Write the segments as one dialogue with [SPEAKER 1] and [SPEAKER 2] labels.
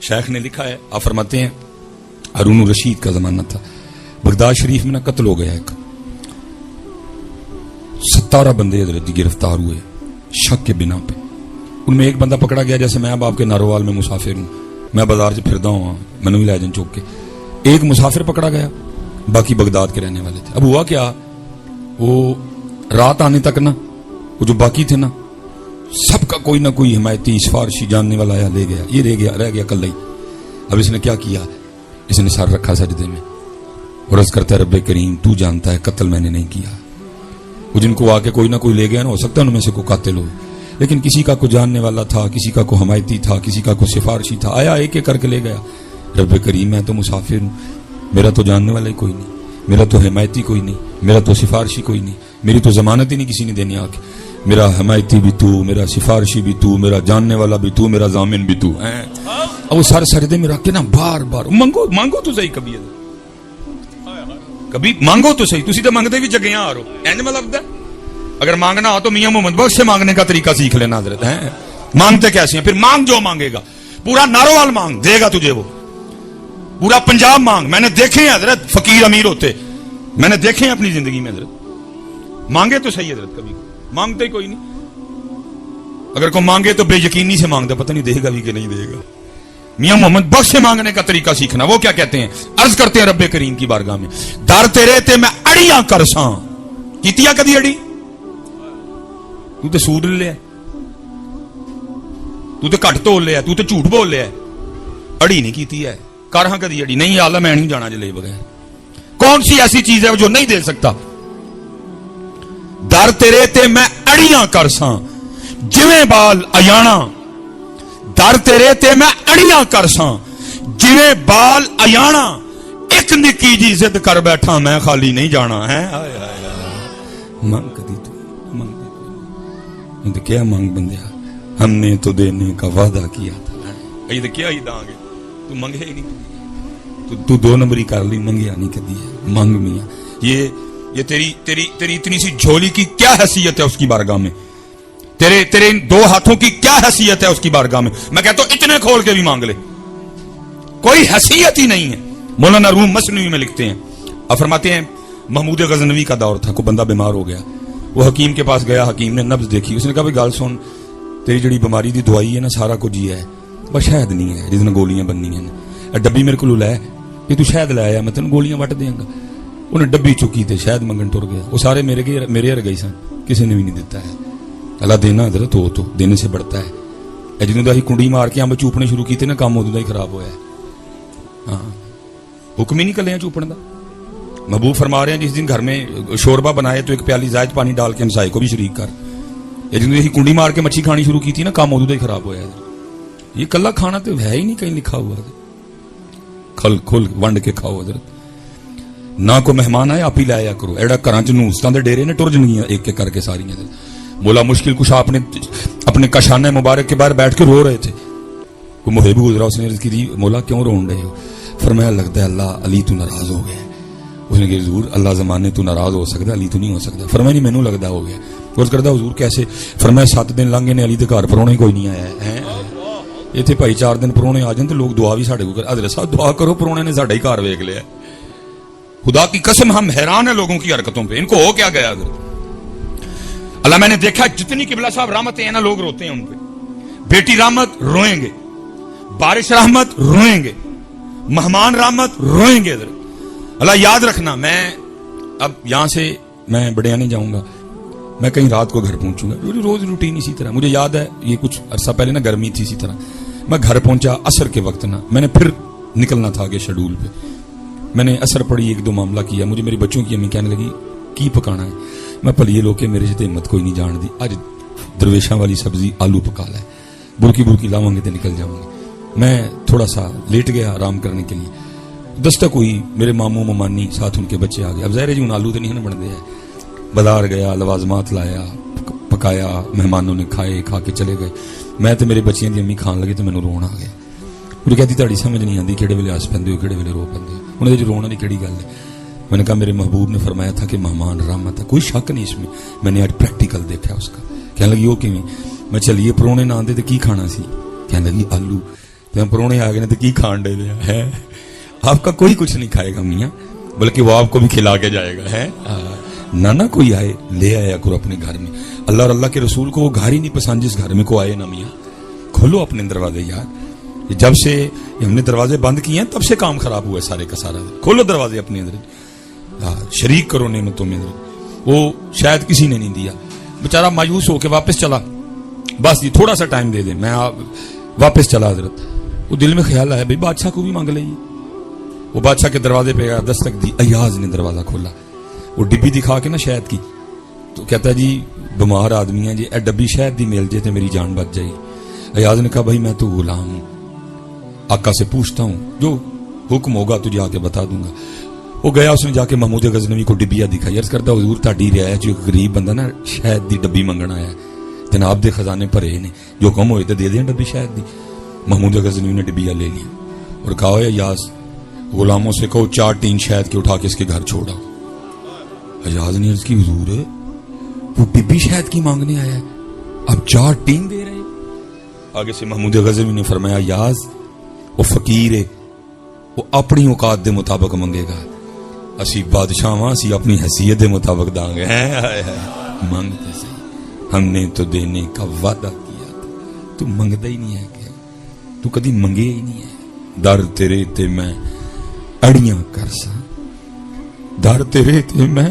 [SPEAKER 1] शेख ने लिखा है, आप फरमाते हैं हारून रशीद का जमाना था, बगदाद शरीफ में ना कत्ल हो गया एक, 17 बंदे हजरत गिरफ्तार हुए शक के बिना पे। उनमें एक बंदा पकड़ा गया, जैसे मैं अब आपके नारोवाल में मुसाफिर हूं, मैं बाजार से फिरता हूं, मैंने भी लाजन चौक के, एक मुसाफिर पकड़ा गया, बाकी बगदाद के रहने वाले थे। अब हुआ क्या, वो रात आने तक ना वो जो बाकी थे ना, सबका कोई ना कोई हिमायती सिफारशी जानने वाला आया, ले गया, ये रह गया कल ही। अब इसने क्या किया, इसने सर रखा सजदे में और अर्ज करता है रब्बे करीम तू जानता है कत्ल मैंने नहीं किया। वो जिनको आके कोई ना कोई ले गया ना, हो सकता है उनमें से कोई कातिल हो, लेकिन किसी का को जानने वाला था, किसी का को हमायती था, किसी का को सिफारशी था, आया एक एक करके ले गया। रब्बे करीम मैं तो मुसाफिर हूं, मेरा तो जानने वाला ही कोई नहीं, मेरा तो हिमायती कोई नहीं, मेरा तो सिफारशी कोई नहीं, मेरी तो जमानत ही नहीं किसी ने देनी आके, मेरा हिमायती भी तू, मेरा सिफारशी भी तू, मेरा जानने वाला भी तू, मेरा जामिन भी तू। अब वो सारे सजदे में रख के ना बार बार मांगो तो सही, कभी मांगो तो सही, तुसी तो मांगते भी जगह आ रहो इंज में लगता है। अगर मांगना हो तो मियां मोहम्मद बख्श से मांगने का तरीका सीख लेना हजरत है। मांगते कैसे हैं, फिर मांग जो मांगेगा, पूरा नारोवाल मांग देगा तुझे वो, पूरा पंजाब मांग। मैंने देखे हैं हजरत फकीर अमीर होते, मैंने देखे हैं अपनी जिंदगी में हजरत। मांगे तो सही हजरत, कभी मांगते ही कोई नहीं। अगर कोई मांगे तो बेयकीनी से मांगता, पता नहीं देगा भी कि नहीं देगा। मियां मोहम्मद बख्श से मांगने का तरीका सीखना। वो क्या कहते हैं, अर्ज करते हैं रब्बे करीम की बारगाह में, दर तेरे ते मैं अड़ियां करसां, कीतिया कदी अड़ी, तू तो सूद ले लिया, तू तो घट तोल लिया, तू तो झूठ बोल लिया, अड़ी नहीं कीती है, कर हां कदी अड़ी नहीं। आला मैं नहीं जाना जले बगैर। कौन सी ऐसी चीज है जो नहीं दे सकता। दर तेरे ते मैं अड़ियां करसां जिवें बाल अयाना, दर तेरे ते मैं अड़ियां करसां जिवें बाल अयाना, एक निक्की जी जिद कर बैठा मैं खाली नहीं जाना है। मांग कदी तू मांग, क्या मांग बंदिया, हमने तो देने का वादा किया था, ये तो क्या ही दांगे, तू मंगे ही नहीं, तू 2 नंबरी कर ली, मंगिया नहीं कदी है। मांग मियां, ये तेरी इतनी सी झोली की क्या हैसियत है उसकी बारगाह में, तेरे 2 हाथों की क्या हैसियत है उसकी बारगाह में। मैं कहता हूं इतने खोल के भी मांग ले, कोई हैसियत ही नहीं है। मौलाना रूम मसनवी में लिखते हैं, अब फरमाते हैं महमूद गजनवी का दौर था, कोई बंदा बीमार हो गया, वो हकीम के पास गया, हकीम ने नब्ज देखी, उसने कहा भाई गल सुन, तेरी जड़ी बीमारी की दवाई है ना सारा कुछ ही है, बस शहद नहीं है जिस गोलियां बननी है, डब्बी मेरे को लै, ये तू शहद लै आया, मैं तेन गोलियां वट देंगा। उन्हें डब्बी चुकी थे, शहद मंगन टुर गया। वो सारे मेरे हर गई सन, किसी ने भी नहीं दिता है। अल्लाह देना हजरत हो तो देने से बढ़ता है। ਜਦੋਂ ਦਾ ਅਸੀਂ ਕੁੰਡੀ ਮਾਰ ਕੇ ਅੰਬ ਚੂਪਣੇ ਸ਼ੁਰੂ ਕੀਤੇ ਨਾ, ਕੰਮ ਉਦੋਂ ਦਾ ਹੀ ਖਰਾਬ ਹੋਇਆ। ਹਾਂ, ਹੁਕਮ ही नहीं कलियां चूपने का। महबूब फरमा रहे हैं जिस दिन घर में शोरबा बनाए तो एक प्याली जायज पानी डाल के हमसाए को भी शरीक कर। ये जिन्होंने ही कुंडी मार के मच्छी खानी शुरू की थी ना, काम उदू ही खराब होया। ये कल्ला खाना तो है ही नहीं, कहीं लिखा हुआ खल खुल वंड के खाओ हजरत। ना कोई मेहमान आए आप ही लाया करो। एड़ा घर च नूसतां दे डेरे ने टुर जणगियां एक एक करके सारियां। मौला मुश्किल कुशा अपने कशाने मुबारक के बाहर बैठ के रो रहे थे। कोई मुहिब गुजरा, उसने अर्ज की मौला क्यों रोन रहे हो? फरमाया लगता है अल्लाह अली तू नाराज हो गया। उसने कहा हुजूर अल्लाह ज़माने तू नाराज हो सकता, अली तो नहीं हो सकता। फरमाया नहीं मैनू लगता हो गया। उस करता हुजूर कैसे? फरमाया 7 दिन लंघे ने अली के घर परौने कोई नहीं आया है। इतने भाई 4 दिन परौने आ जाए तो लोग दुआ भी साढ़े को कर। हजरत साहब दुआ करो, परौने ने साढ़ा ही घर वेख लिया। खुदा की कसम हम हैरान है लोगों की हरकतों पे, इनको हो क्या गया? अल्लाह मैंने देखा जितनी किबला साहब रहमत है ना, लोग रोते हैं उन पे। बेटी रहमत रोएंगे, बारिश रहमत रोएंगे, मेहमान रहमत रोएंगे। अल्लाह याद रखना, मैं अब यहां से मैं बड़िया नहीं जाऊंगा, मैं कहीं रात को घर पहुंचूंगा। रोज रूटीन इसी तरह। मुझे याद है ये कुछ अरसा पहले ना गर्मी थी, इसी तरह मैं घर पहुंचा असर के वक्त ना, मैंने फिर निकलना था आगे शेड्यूल पे। मैंने असर पड़ी, 1-2 मामला किया। मुझे मेरी बच्चों की अम्मी कहने लगी की पकाना है? मैं भलिए लोग के मेरे से हिम्मत कोई नहीं जान दी, अज दरवेशा वाली सब्जी आलू पका ला, बुरकी बुरकी लावांगे तो निकल जाऊंगे। मैं थोड़ा सा लेट गया आराम करने के लिए। दस्तक हुई, मेरे मामू ममानी साथ उनके बच्चे आ गए। अब ज़ाहिर है जी उन आलू तो नहीं बनते हैं। बाजार गया, लवाजमात लाया, पकाया, मेहमानों ने खाए, खा के चले गए। मैं तो मेरे बच्चियां की अम्मी खान लगे तो मैंने रोन आ गया। मुझे कहती तुहाडी समझ नहीं आती किहड़े वेले हस पैंदे हो, किहड़े वेले रो पैंदे हो। उन्हें रोने वाली किहड़ी गल है? मैंने कहा मेरे महबूब ने फरमाया था कि मेहमान रहमत है, कोई शक नहीं इसमें। मैंने आज प्रैक्टिकल देखा उसका। कहने लगी वो किवें? मैं चलिए परौने ना आंदे तो की खाना सी? कहने लगी आलू। तो परोने आ गए तो की खान दे दिया है। आपका कोई कुछ नहीं खाएगा मियाँ, बल्कि वो आपको भी खिला के जाएगा है। ना कोई आए ले आया करो अपने घर में। अल्लाह और अल्लाह के रसूल को वो घर ही नहीं पसंद जिस घर में को आए ना मियाँ। खोलो अपने दरवाजे यार, जब से हमने दरवाजे बंद किए हैं तब से काम खराब हुआ है सारे का सारा। खोलो दरवाजे अपने अंदर, शरीक करो नेमतों में। वो शायद किसी ने नहीं दिया, बेचारा मायूस होके वापस चला, बस जी थोड़ा सा टाइम दे दे मैं वापस चला। हजरत वो दिल में ख्याल आया भाई बादशाह को भी मांग ली। वो बादशाह के दरवाजे पे गया, दस्तक दी, अयाज ने दरवाजा खोला। वो डिब्बी दिखा के ना शहद की, तो कहता जी बीमार आदमी है जी, ए डब्बी शहद दी मिल जाए तो मेरी जान बच जाएगी। अयाज ने कहा भाई मैं तो गुलाम हूं, आका से पूछता हूं, जो हुक्म होगा तुझे आके बता दूंगा। वो गया, उसने जाके महमूद गजनवी को डिब्बिया दिखाई। अर्ज करता हुजूर ताड़ी रियाया जो गरीब बंदा ना शहद दी डब्बी मंगना आया, जनाब दे खजाने भरे ने, जो कम होए तो दे दें डब्बी शहद दी। महमूद गजनवी ने डिब्बिया ले लिया और कहा अयाज गुलामों से कहो 4 टीन शहद के उठा के इसके घर छोड़ा। अयाज ने अर्ज की हुजूर वो डिब्बी शहद की मांगने आया है, अब 4 टीन दे रहे। आगे से महमूद गजनवी ने फरमाया अयाज वो फकीर है, वो अपनी औकात दे मुताबिक मंगेगा, असी बादशाह असी अपनी हैसियत के मुताबिक दांगे। मांगते सही, हमने तो देने का वादा किया था, तू मंगता ही नहीं है क्या? तू कभी मंगे ही नहीं है। दर तेरे ते मैं अड़ियां कर सा, दर तेरे ते मैं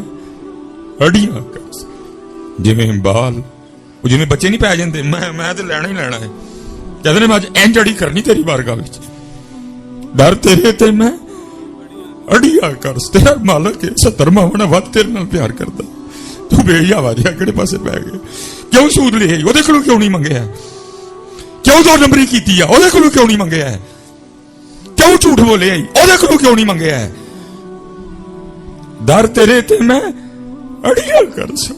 [SPEAKER 1] अड़ियां कर सा। जिवें बाल जिवें बच्चे नहीं पै जाते, मैं तो लेना ही लेना है, कहते ने मैं अज इंज अड़ी करनी तेरी बारगाह विच। दर तेरे ते मैं अड़िया कर, तेरा मालक है 70 मावना वध तेरे नाल प्यार करता, तू बेहियावा जिहा किहड़े पासे पै गया? क्यों सूद ले ओदे कोलों क्यों नहीं मंगया? क्यों 2 नंबरी कीती है ओदे कोलों क्यों नहीं मंगया है? क्यों झूठ बोले आई ओदे कोलों क्यों नहीं मंगया है? दर तेरे ते मैं अड़िया कर सा।